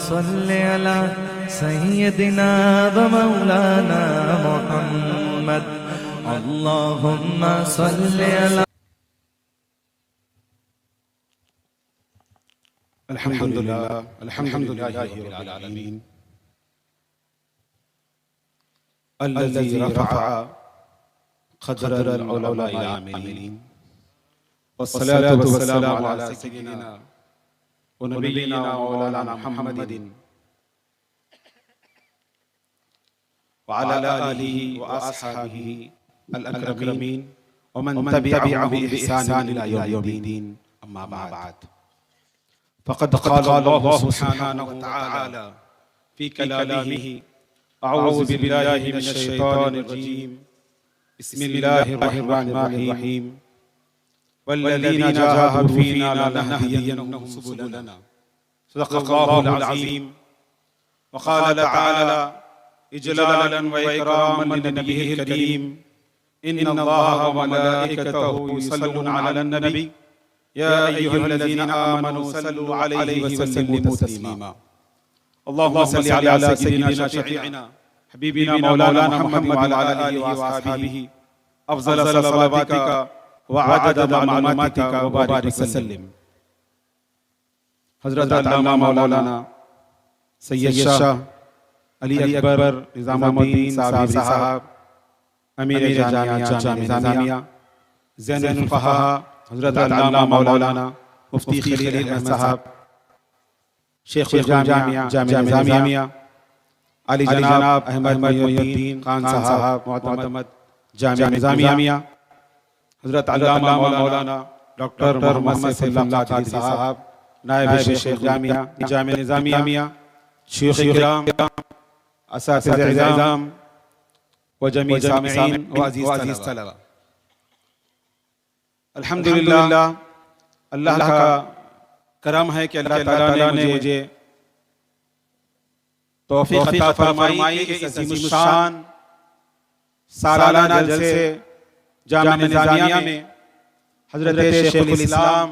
सल्लि अला सय्यदिना व मौलाना मुहम्मद। अल्लाहुम्मा सल्लि अला। अल्हम्दुलिल्लाहि रब्बिल आलमीन अल्लज़ी रफ़अ क़दरल उलमाए आमीन वस्सलातु वस्सलामु अला सय्यिदिना व नबिय्यिना मौलाना मुहम्मदिन व अला आलिहि व अस्हाबिहि अल अकरमीन व मन तबिअहुम बि इहसान इला यौमिद्दीन। अम्मा बाद फ़क़द क़ाल अल्लाहु सुब्हानहु व तआला फ़ी कलामिही अऊज़ु बिल्लाहि मिनश शैतानिर रजीम बिस्मिल्लाहिर रहमानिर रहीम वल्लज़ीना जाहदू फ़ीना लनहदियन्नहुम सुबुलना सदक़ल्लाहुल अज़ीम। व क़ाल तआला इजलालन व इकरामन लिनबिय्यिहिल करीम इन्नल्लाहा व मलाइकतहु युसल्लूना अलन नबी या अय्युहल्लज़ीना आमनू सल्लू अलैहि व सल्लिमू तस्लीमा। अल्लाहुम्मा सल्लि अला सय्यिदिना शफ़ीइना हबीबिना मौलाना मुहम्मद व अला आलिहि व अस्हाबिहि अफ़ज़ल सलवातिका व अदद मालूमातिका व बारिक वसल्लिम। हज़रत अल्लामा मौलाना सैयद शाह अली अकबर निज़ामुद्दीन साहब अमीर जामिया ज़ैनुल फ़ुक़हा हज़रत अल्लामा मौलाना मुफ्ती खलील अहमद साहब शेखुल जामिया अली जनाब अहमद मुहिउद्दीन खान साहब मुअतमद जामिया निज़ामिया हज़रत अल्लामा मौलाना डॉक्टर मोहम्मद सैफुल्लाह कादरी साहब नायब शेख जामिया निज़ामिया शेख किराम असातिज़े इज़ाम व जमी सामिईन व अज़ीज़ तलबा। अल्हम्दुलिल्लाह, अल्लाह का करम है कि अल्लाह ताला ने मुझे तौफीक अता फरमाई कि इस अज़ीमुश्शान सालाना जलसे जामिया निज़ामिया में हज़रत शेखुल इस्लाम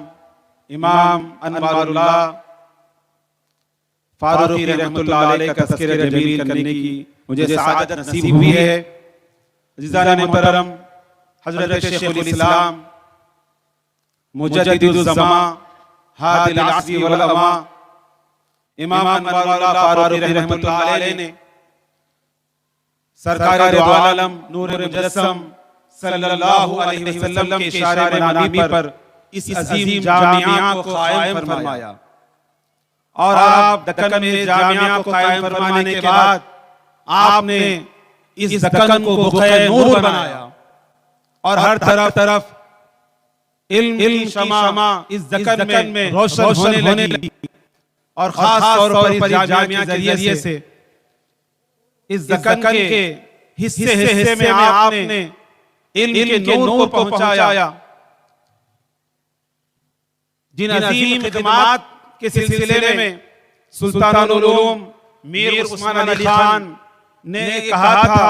इमाम अनवारुल्लाह फारूकी रहमतुल्लाह अलैह का तज़किरा जमील करने की मुझे सआदत नसीब हुई है। अज़ीज़ान मुहतरम, हज़रत शेखुल इस्लाम मुजद्दिदुज़्ज़मा हादिल अस्री वल अमा इमाम अनवारुल्लाह फारूकी रहमतुल्लाह अलैह ने सरकार दो आलम नूर मुजस्सम सल्लल्लाहु अलैहि वसल्लम के इशारे मनामी पर इस अजीम जामिया को कायम फरमाया और आप दक्कन में जामिया को कायम फरमाने के बाद आपने इस दक्कन को बुक़े नूर बनाया और हर तरफ इल्म शमा इस दक्कन में रोशन होने लगी और खास तौर पर इस जामिया के जरिए से इस दक्कन के हिस्से में आपने इल्म के नूर को पहुंचाया। जिन अजीम खिदमात के सिलसिले में सुल्तानुल उलूम मीर उस्मान अली खान ने कहा था,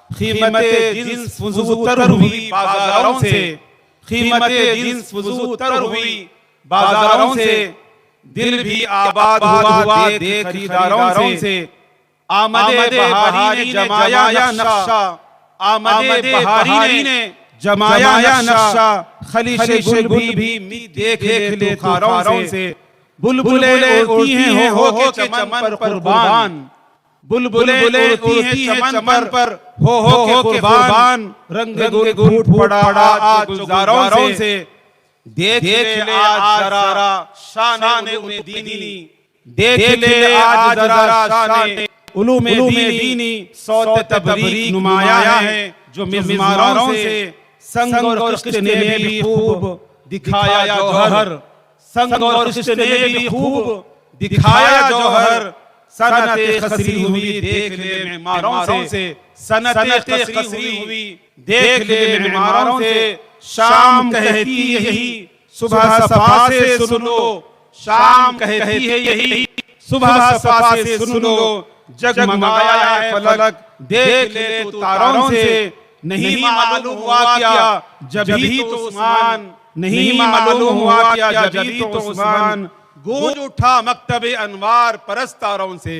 कीमते जिन्स फुज़ूतर हुई बाजारों से, कीमते जिन्स फुज़ूतर हुई बाजारों से, दिल भी आबाद हुआ देख खरीदारों से। आमदे बहारी ने जमाया नक्शा, आमदे बहारी ने जमाया नक्शा, खलीशे गुल भी देख ले खारों से। बुलबुलें उड़ती हैं हो के चमन पर कुर्बान, बुलबुलें उड़ती हैं चमन पर हो के कुर्बान। रंग घूट पड़ा आज गुलजारों से, देख ले आज जरा शान-ए दीनी, देख ले आज जरा शान-ए उलूम-ए दीनी। सौत तबरीक नुमाया है जो मिज़मारों से, संग और किश्त ने भी खूब दिखाया जौहर, संग और किश्त ने भी खूब दिखाया जौहर। सनते खसरी हुई देख ले मेमारों से, सनते खसरी हुई देख ले मेमारों से। शाम कहती है यही सुबह सफा से सुन लो, शाम कहती है यही सुबह सफा से सुन लो। जगमगाया है फलक देख ले तू तारों से, नहीं मालूम हुआ क्या जब भी तो उस्मान, नहीं मालूम हुआ क्या जब भी तो उस्मान गूंज उठा मकतब अनवार परस्तारों से,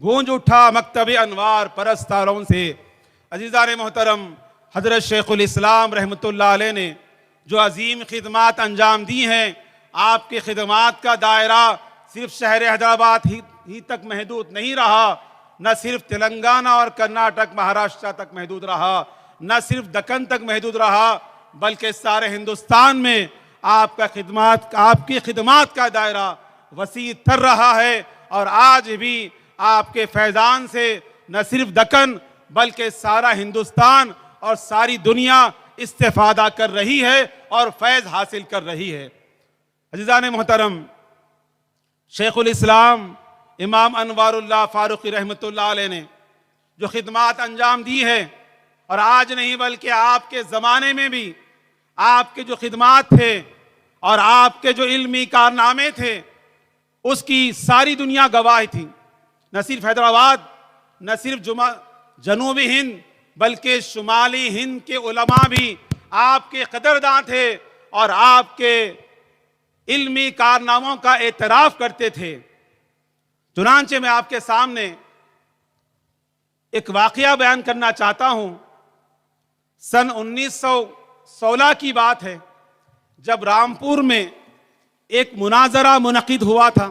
गूंज उठा मकतब अनवार परस्तारों से। अजीज़ान मोहतरम, हज़रत शेखुल इस्लाम रहमतुल्लाह अलैह ने जो अजीम खिदमात अंजाम दी हैं, आपके खिदमात का दायरा सिर्फ शहर हैदराबाद ही तक महदूद नहीं रहा, न सिर्फ तेलंगाना और कर्नाटक महाराष्ट्र तक महदूद रहा, न सिर्फ दक्कन तक महदूद रहा, बल्कि सारे हिंदुस्तान में आपकी खिदमात का दायरा वसी तर रहा है। और आज भी आपके फैज़ान से न सिर्फ दक्कन बल्कि सारा हिंदुस्तान और सारी दुनिया इस्तेफादा कर रही है और फैज़ हासिल कर रही है। अज़ीज़ान मोहतरम, शेखुल इस्लाम इमाम अनवारुल्लाह फारूकी रहमतुल्लाह अलैह ने जो खिदमात अंजाम दी है, और आज नहीं बल्कि आपके ज़माने में भी आपके जो खिदमात थे और आपके जो इल्मी कारनामे थे, उसकी सारी दुनिया गवाह थी। न सिर्फ हैदराबाद, न सिर्फ जनूबी हिंद बल्कि शुमाली हिंद के उलमा भी आपके कदरदान थे और आपके इल्मी कारनामों का एतराफ़ करते थे। चुनांचे मैं आपके सामने एक वाक़या बयान करना चाहता हूं। सन 1916 की बात है, जब रामपुर में एक मुनाजरा मुनक़िद हुआ था।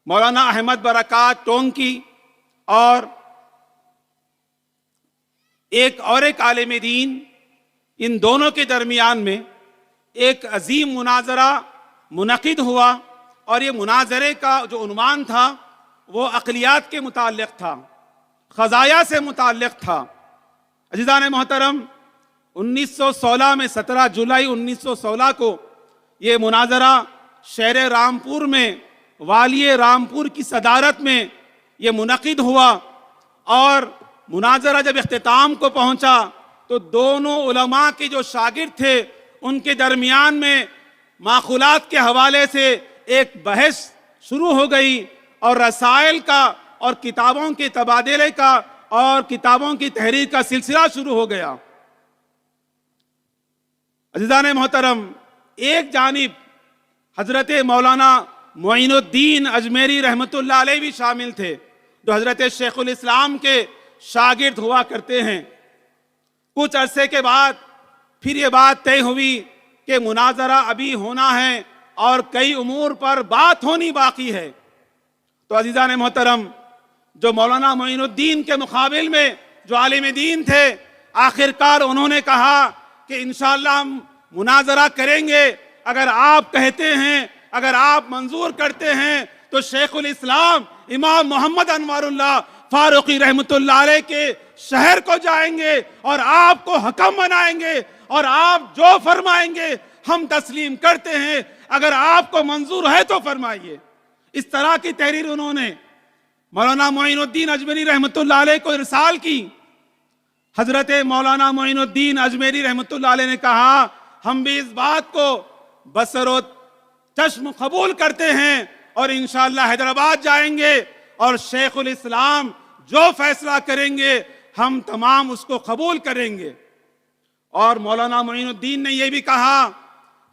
मौलाना अहमद बरक़ात टोंकी और एक आलिम दीन, इन दोनों के दरमियान में एक अजीम मुनाजरा मुनक़िद हुआ। और ये मुनाजरे का जो उन्वान था वो अक़लियात के मुताल्लिक़ था, ख़ज़ाया से मुताल्लिक़ था। अज़ीज़ान मोहतरम, 1916 में 17 जुलाई 1916 को ये मुनाजरा शहर रामपुर में वाली रामपुर की सदारत में ये मुनक़िद हुआ। और मुनाजरा जब इख्तिताम को पहुंचा तो दोनों उलमा के जो शागिर्द थे उनके दरमियान में माक़ूलात के हवाले से एक बहस शुरू हो गई और रसाइल का और किताबों के तबादले का और किताबों की तहरीर का सिलसिला शुरू हो गया। अज़ीज़ान मोहतरम, एक जानिब हज़रत मौलाना मोइनुद्दीन अजमेरी रहमतुल्लाह अलैह भी शामिल थे, जो हज़रत शेखुल इस्लाम के शागिर्द हुआ करते हैं। कुछ अरसे के बाद फिर ये बात तय हुई कि मुनाजरा अभी होना है और कई उमूर पर बात होनी बाकी है। तो अज़ीज़ान मोहतरम, जो मौलाना मोइनुद्दीन के मुकाबिल में जो आलिम दीन थे, आखिरकार उन्होंने कहा कि इंशाअल्लाह हम मुनाजरा करेंगे, अगर आप कहते हैं, अगर आप मंजूर करते हैं तो शेखुल इस्लाम इमाम मोहम्मद अनवारुल्लाह फारूकी रहमतुल्लाह अलैह के शहर को जाएंगे और आपको हकम बनाएंगे और आप जो फरमाएंगे हम तस्लीम करते हैं, अगर आपको मंजूर है तो फरमाइए। इस तरह की तहरीर उन्होंने मौलाना मोइनुद्दीन अजमेरी रहमतुल्लाह अलैह को इरसाल की। हजरत मौलाना मोइनुद्दीन अजमेरी रहमतुल्लाह अलैह ने कहा, हम भी इस बात को बसरो चश्म कबूल करते हैं और इंशाअल्लाह हैदराबाद जाएंगे और शेखुल इस्लाम जो फैसला करेंगे हम तमाम उसको कबूल करेंगे। और मौलाना मोइनुद्दीन ने यह भी कहा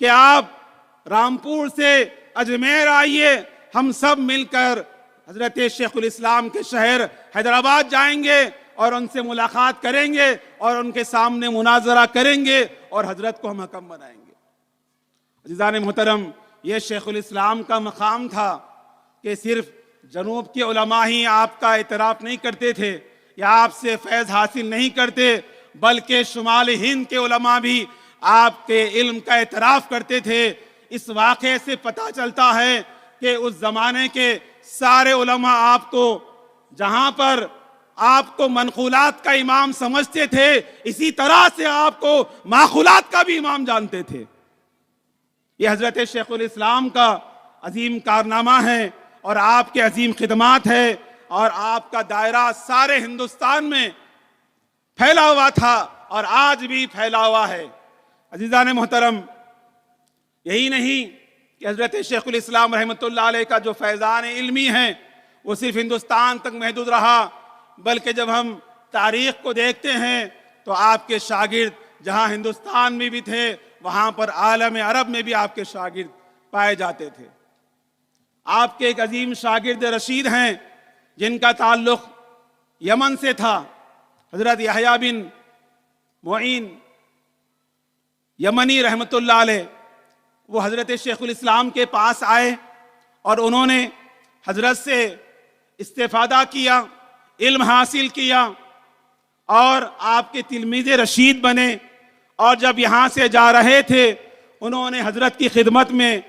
कि आप रामपुर से अजमेर आइए, हम सब मिलकर हजरत शेखुल इस्लाम के शहर हैदराबाद जाएंगे और उनसे मुलाकात करेंगे और उनके सामने मुनाजरा करेंगे और हजरत को हम हकम बनाएंगे। अज़ीज़ान मोहतरम, ये शेखुल इस्लाम का मकाम था कि सिर्फ जनूब के उलमा ही आपका इतराफ़ नहीं करते थे या आपसे फैज़ हासिल नहीं करते, बल्कि शुमाली हिंद के उलमा भी आपके इल्म का इतराफ़ करते थे। इस वाक़े से पता चलता है कि उस ज़माने के सारे उलमा आपको, जहाँ पर आपको मनक़ूलात का इमाम समझते थे, इसी तरह से आपको माक़ूलात का भी इमाम जानते थे। ये हज़रत शेखुल इस्लाम का अजीम कारनामा है और आपके अजीम खिदमात है और आपका दायरा सारे हिंदुस्तान में फैला हुआ था और आज भी फैला हुआ है। अज़ीज़ान मोहतरम, यही नहीं कि हज़रत शेखुल इस्लाम रहमतुल्लाह अलैह का जो फैज़ान इल्मी है वो सिर्फ हिंदुस्तान तक महदूद रहा, बल्कि जब हम तारीख़ को देखते हैं तो आपके शागिर्द जहाँ हिंदुस्तान में भी थे, वहाँ पर आलम अरब में भी आपके शागिर्द पाए जाते थे। आपके एक अजीम शागिर्द रशीद हैं जिनका ताल्लुक यमन से था, हजरत यहया बिन मुईन यमनी रहमतुल्लाह अलैह। वो हजरत शेखुल इस्लाम के पास आए और उन्होंने हजरत से इस्तेफादा किया, इल्म हासिल किया और आपके तिलमीज़ रशीद बने। और जब यहाँ से जा रहे थे उन्होंने हजरत की खिदमत में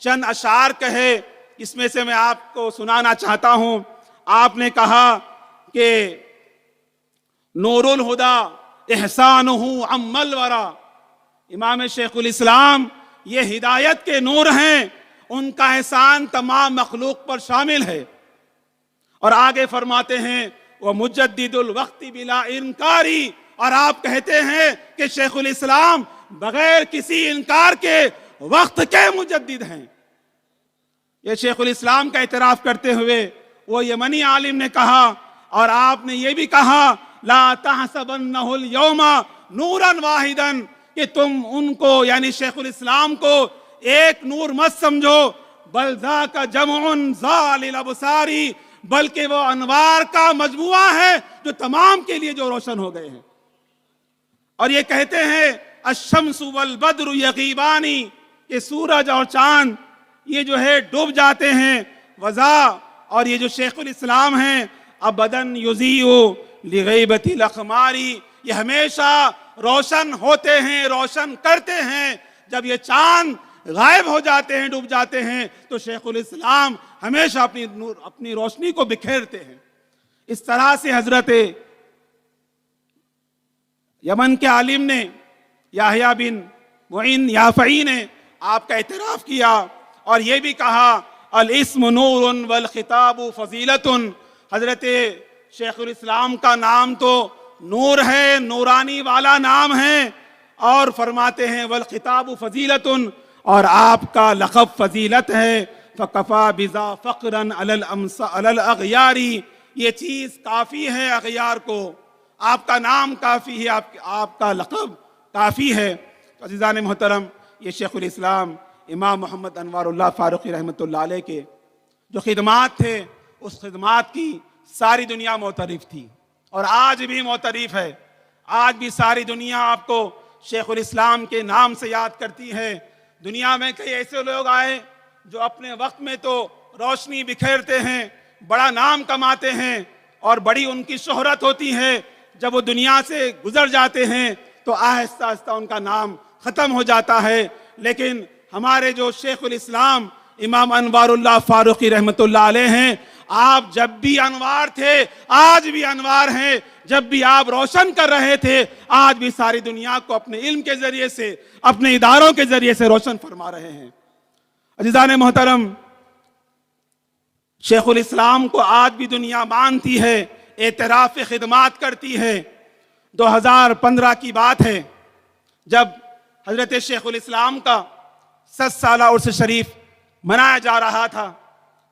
चंद अशार कहे, इसमें से मैं आपको सुनाना चाहता हूँ। आपने कहा कि नूरुल हुदा एहसानुहु अम्मल वरा, इमाम शेखुल इस्लाम ये हिदायत के नूर हैं, उनका एहसान तमाम मखलूक पर शामिल है। और आगे फरमाते हैं वह मुजद्दिदुल वक्ति बिला इनकारी, और आप कहते हैं कि शेखुल इस्लाम बगैर किसी इनकार के वक्त के मुजद्दिद हैं। ये शेखुल इस्लाम का इतराफ करते हुए वो यमनी आलिम ने कहा। और आपने ये भी कहा ला तहसबन्नहुल यौमा नूरन वाहिदन, कि तुम उनको यानी शेखुल इस्लाम को एक नूर मत समझो, बल ज़ाका जमउन ज़ालिल अबसारी, बल्कि वो अनवार का मजमुआ है जो तमाम के लिए जो रोशन हो गए हैं। और ये कहते हैं अशम्सु वल बद्रु यगीबानी, ये सूरज और चांद ये जो है डूब जाते हैं। वज़ा, और ये जो शेखुल इस्लाम हैं अबदन युज़ीउ लिग़ैबतिल अक़मारी, ये हमेशा रोशन होते हैं, रोशन करते हैं। जब ये चांद गायब हो जाते हैं, डूब जाते हैं, तो शेखुल इस्लाम हमेशा अपनी रोशनी को बिखेरते हैं। इस तरह से हजरत यमन के आलिम ने याहया बिन मुईन याफई ने आपका इतराफ किया और ये भी कहा अल इस्म नूरुन वल खिताबु फजीलतुन, हजरत शेखुल इस्लाम का नाम तो नूर है, नूरानी वाला नाम है। और फरमाते हैं वल खिताबु फजीलतुन, और आपका लक़ब फजीलत है। फ़कफ़ा बिज़ा फ़क़रन अलल अग़यारी, ये चीज़ काफ़ी है अग़यार को, आपका नाम काफ़ी है, आपका लक़ब काफ़ी है। तो अज़ीज़ान मोहतरम, ये शेखुल इस्लाम इमाम मोहम्मद अनवारुल्लाह फ़ारूक़ी रहमतुल्लाह अलैह के जो खिदमात थे, उस खिदमात की सारी दुनिया मोतरिफ़ थी और आज भी मोतरिफ़ है। आज भी सारी दुनिया आपको शेखुल इस्लाम के नाम से याद करती है। दुनिया में कई ऐसे लोग आए जो अपने वक्त में तो रोशनी बिखेरते हैं, बड़ा नाम कमाते हैं और बड़ी उनकी शोहरत होती है। जब वो दुनिया से गुजर जाते हैं तो आहिस्ता आहिस्ता उनका नाम ख़त्म हो जाता है। लेकिन हमारे जो शेखुल इस्लाम इमाम अनवारुल्लाह फ़ारूक़ी रहमतुल्लाह अलैह हैं, आप जब भी अनवार थे आज भी अनवार हैं, जब भी आप रोशन कर रहे थे आज भी सारी दुनिया को अपने इल्म के जरिए से, अपने इदारों के जरिए से रोशन फरमा रहे हैं। अज़ीज़ान मोहतरम, शेखुल इस्लाम को आज भी दुनिया मानती है, एतराफ़ खिदमात करती है। 2015 की बात है जब हजरत शेखुल इस्लाम का 7 साला उर्स शरीफ मनाया जा रहा था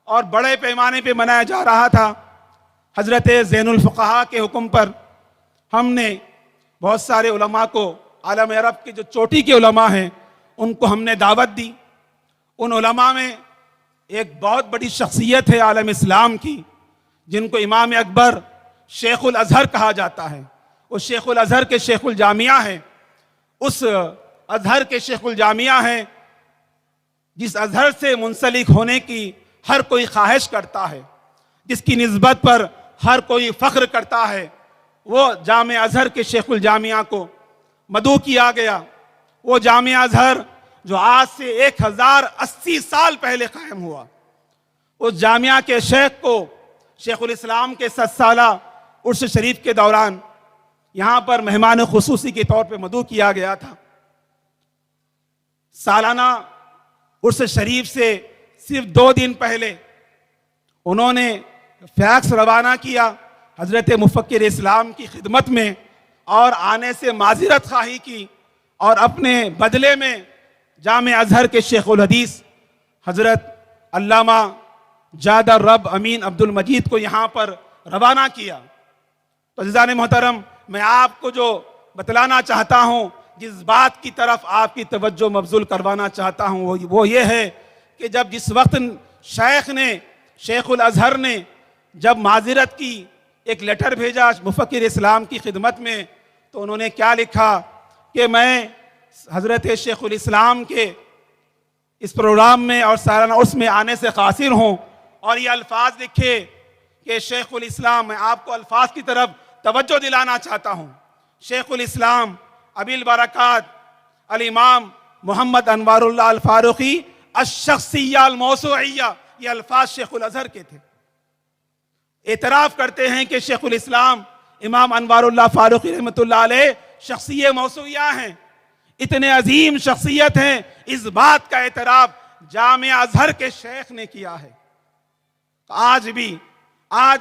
और बड़े पैमाने पे मनाया जा रहा था। हजरत ज़ैनुल फ़ुक़हा के हुक्म पर हमने बहुत सारे उलमा को, आलम अरब के जो चोटी के उलमा हैं उनको हमने दावत दी। उन उलमा में एक बहुत बड़ी शख्सियत है आलम इस्लाम की, जिनको इमाम अकबर शेखुल अज़हर कहा जाता है। उस शेखुल अज़हर के शेखुल जामिया हैं, उस अज़हर के शेखुल जामिया हैं जिस अज़हर से मुंसलिक होने की हर कोई ख्वाहिश करता है, जिसकी निस्बत पर हर कोई फ़ख्र करता है। वो जामे अज़हर के शेखुल जामिया को मदऊ किया गया। वो जामे अज़हर जो आज से 1080 साल पहले कायम हुआ, उस जामिया के शेख को शेखुल इस्लाम के 7 साला उर्स शरीफ के दौरान यहाँ पर मेहमान खुसूसी के तौर पे मदऊ किया गया था। सालाना उर्स शरीफ से सिर्फ 2 दिन पहले उन्होंने फैक्स रवाना किया हजरत मुफक्किर इस्लाम की खिदमत में और आने से माज़िरत खाही की और अपने बदले में जामे अज़हर के शेखुल हदीस हजरत अल्लामा जादा रब अमीन अब्दुल मजीद को यहाँ पर रवाना किया। तो अज़ीज़ान मोहतरम, मैं आपको जो बतलाना चाहता हूँ, जिस बात की तरफ आपकी तवज्जो मबज़ूल करवाना चाहता हूँ वो ये है कि जब जिस वक्त शेख ने, शेखुल अजहर ने जब माजिरत की, एक लेटर भेजा मुफक्किर इस्लाम की खिदमत में, तो उन्होंने क्या लिखा कि मैं हज़रत शेखुल इस्लाम के इस प्रोग्राम में और सालाना उसमें आने से कासिर हूँ, और ये अल्फाज लिखे कि शेखुल इस्लाम, मैं आपको अल्फाज की तरफ तवज्जो दिलाना चाहता हूँ। शेखुल इस्लाम अबिल बरकात अल इमाम मोहम्मद अनवारुल्लाह अल फारूकी अश-शख्सिय्या अल मौसूइय्या, ये अल्फाज शेखुल अजहर के थे। एतराफ़ करते हैं कि शेखुल इस्लाम इमाम अनवारुल्लाह फारूकी रहमतुल्लाह अलैह शख्सिय्या मौसूइय्या हैं, इतने अजीम शख्सियत हैं। इस बात का एतराफ़ जामिया अजहर के शेख ने किया है। आज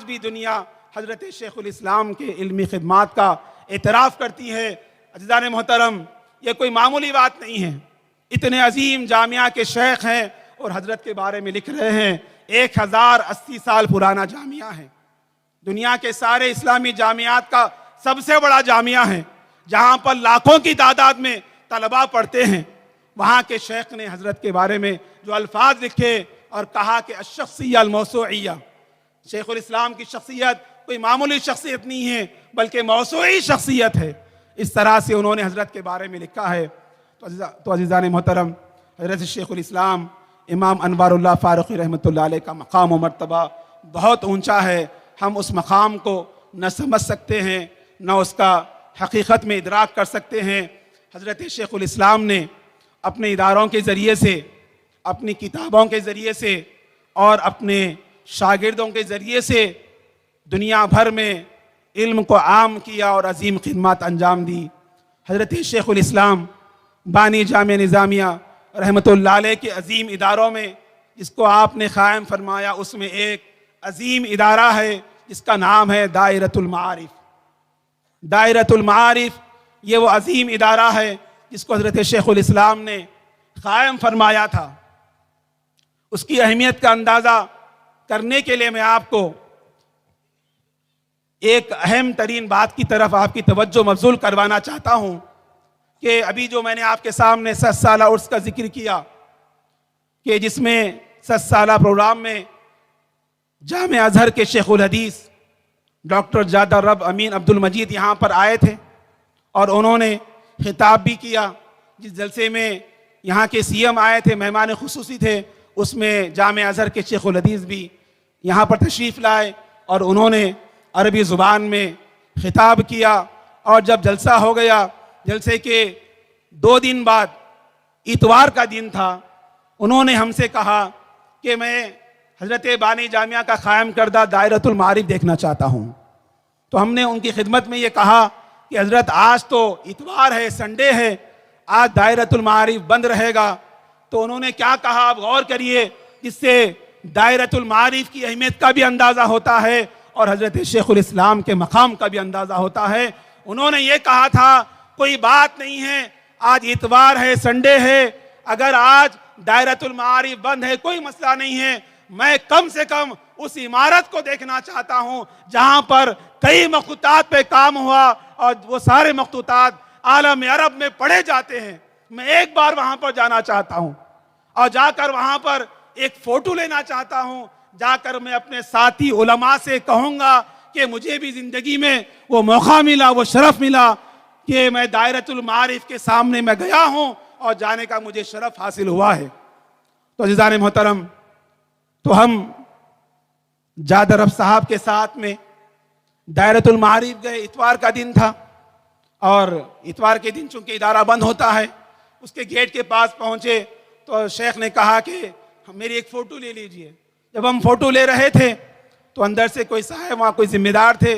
भी दुनिया हजरत शेखुल इस्लाम के इल्मी खिदमात का एतराफ़ करती है। अज़ीज़ान मोहतरम, ये कोई मामूली बात नहीं है। इतने अजीम जामिया के शेख हैं और हजरत के बारे में लिख रहे हैं। 1080 साल पुराना जामिया है, दुनिया के सारे इस्लामी जामियात का सबसे बड़ा जामिया है, जहाँ पर लाखों की तादाद में तलबा पढ़ते हैं। वहाँ के शेख ने हजरत के बारे में जो अल्फाज लिखे और कहा कि अश-शख्सिय्या अल मौसूइय्या, शेखुल इस्लाम की शख्सियत कोई मामूली शख्सियत नहीं है, बल्कि मौसूई शख्सियत है। इस तरह से उन्होंने हजरत के बारे में लिखा है। तो अज़ीज़ान मोहतरम, हजरत शेखुल इस्लाम इमाम अनवारुल्लाह फारूकी रहमतुल्लाह अलैह का मकाम व मर्तबा बहुत ऊंचा है। हम उस मकाम को न समझ सकते हैं, न उसका हकीकत में इदराक कर सकते हैं। हजरत शेखुल इस्लाम ने अपने इदारों के ज़रिए से, अपनी किताबों के ज़रिए से और अपने शागिर्दों के ज़रिए से दुनिया भर में इल्म को आम किया और अजीम खिदमत अंजाम दी। हजरत शेखुल इस्लाम बानी जामिया निज़ामिया रहमतुल्लाह अलैह के अजीम इदारों में, जिसको आपने क़ायम फरमाया, उसमें एक अजीम इदारा है जिसका नाम है दायरतुल मारिफ। दायरतुल मारिफ ये वो अजीम इदारा है जिसको हजरत शेखुल इस्लाम ने क़ायम फरमाया था। उसकी अहमियत का अंदाज़ा करने के लिए मैं आपको एक अहम तरीन बात की तरफ आपकी तवज्जो मबज़ूल करवाना चाहता हूँ कि अभी जो मैंने आपके सामने 7 साला उर्स का जिक्र किया, कि जिसमें 7 साला प्रोग्राम में जामिया अजहर के शेखुल हदीस डॉक्टर जादा रब अमीन अब्दुल मजीद यहाँ पर आए थे और उन्होंने खिताब भी किया। जिस जलसे में यहाँ के CM आए थे, मेहमान खुसूसी थे, उसमें जामिया अजहर के शेखुल हदीस भी यहाँ पर तशरीफ़ लाए और उन्होंने अरबी ज़ुबान में खिताब किया। और जब जलसा हो गया, जलसे के 2 दिन बाद इतवार का दिन था, उन्होंने हमसे कहा कि मैं हज़रत बानी जामिया का क़ायम करदा दायरतुल मारिफ देखना चाहता हूँ। तो हमने उनकी खिदमत में ये कहा कि हज़रत आज तो इतवार है, संडे है, आज दायरतुल मारिफ बंद रहेगा। तो उन्होंने क्या कहा, आप गौर करिए, जिससे दायरतुल मारिफ की अहमियत का भी अंदाज़ा होता है और हज़रत शेखुल इस्लाम के मकाम का भी अंदाज़ा होता है। उन्होंने ये कहा था, कोई बात नहीं है, आज इतवार है, संडे है, अगर आज दायरतुल मारिफ बंद है कोई मसला नहीं है, मैं कम से कम उस इमारत को देखना चाहता हूँ जहाँ पर कई मखतूतात पे काम हुआ और वो सारे मखतूतात आलम अरब में पढ़े जाते हैं। मैं एक बार वहाँ पर जाना चाहता हूँ और जाकर वहाँ पर एक फ़ोटो लेना चाहता हूँ। जाकर मैं अपने साथी उलमा से कहूँगा कि मुझे भी ज़िंदगी में वो मौका मिला, वो शरफ़ मिला कि मैं दायरतुल मारिफ के सामने मैं गया हूँ और जाने का मुझे शरफ़ हासिल हुआ है। तो अज़ीज़ान मोहतरम, तो हम जादा रब साहब के साथ में दायरतुल मारिफ गए। इतवार का दिन था और इतवार के दिन चूंकि इदारा बंद होता है, उसके गेट के पास पहुंचे तो शेख ने कहा कि मेरी एक फ़ोटो ले लीजिए। जब हम फ़ोटो ले रहे थे तो अंदर से कोई साहब, वहाँ कोई ज़िम्मेदार थे,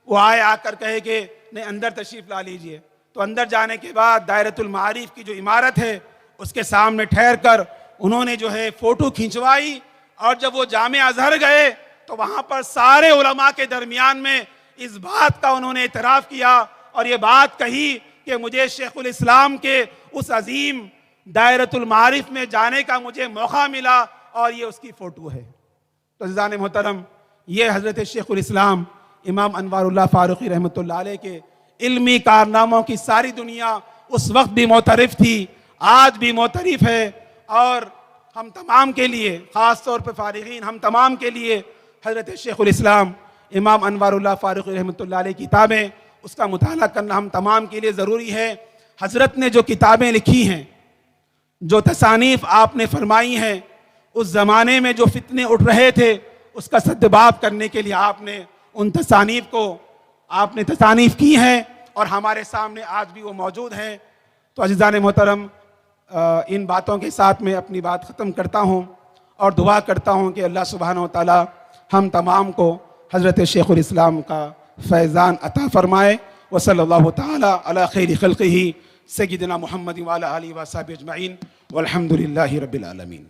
वो आए, आकर कहे कि नहीं अंदर तशरीफ़ ला लीजिए। तो अंदर जाने के बाद दायरतुल मारिफ की जो इमारत है उसके सामने ठहर कर उन्होंने जो है फ़ोटो खिंचवाई। और जब वो जामिया अजहर गए तो वहाँ पर सारे उलमा के दरमियान में इस बात का उन्होंने इतराफ़ किया और ये बात कही कि मुझे शेखुल इस्लाम के उस अजीम दायरतुल मारिफ में जाने का मुझे मौका मिला और ये उसकी फ़ोटो है। तो अज़ीज़ान मोहतरम, ये हज़रत शेखुल इस्लाम इमाम अनवारुल्लाह फारूकी रहमतुल्लाह अलैह के इल्मी कारनामों की सारी दुनिया उस वक्त भी मोतरफ़ थी, आज भी मोतरफ़ है। और हम तमाम के लिए, ख़ास तौर पर फ़ारिगीन हम तमाम के लिए हज़रत शेखुल इस्लाम इमाम अनवारुल्लाह फ़ारूक़ी रहमतुल्लाह अलैह किताबें, उसका मुताला करना हम तमाम के लिए ज़रूरी है। हज़रत ने जो किताबें लिखी हैं, जो तसानीफ़ आपने फरमाई हैं, उस ज़माने में जो फितने उठ रहे थे उसका सद्दबाब करने के लिए आपने उन तसानीफ़ को आपने तसानीफ़ की हैं और हमारे सामने आज भी वो मौजूद हैं। तो अज़ीज़ान मोहतरम, इन बातों के साथ मैं अपनी बात ख़त्म करता हूँ और दुआ करता हूँ कि अल्लाह सुब्हानहू व तआला हम तमाम को हज़रत शेखुल इस्लाम का फैज़ान अता फ़रमाए। व सल्लल्लाहु तआला अला खैरि खल्क़िही सय्यिदिना मुहम्मद व अला आलिहि व अस्हाबिहि अजमईन वल्हम्दुलिल्लाहि रब्बिल आलमीन।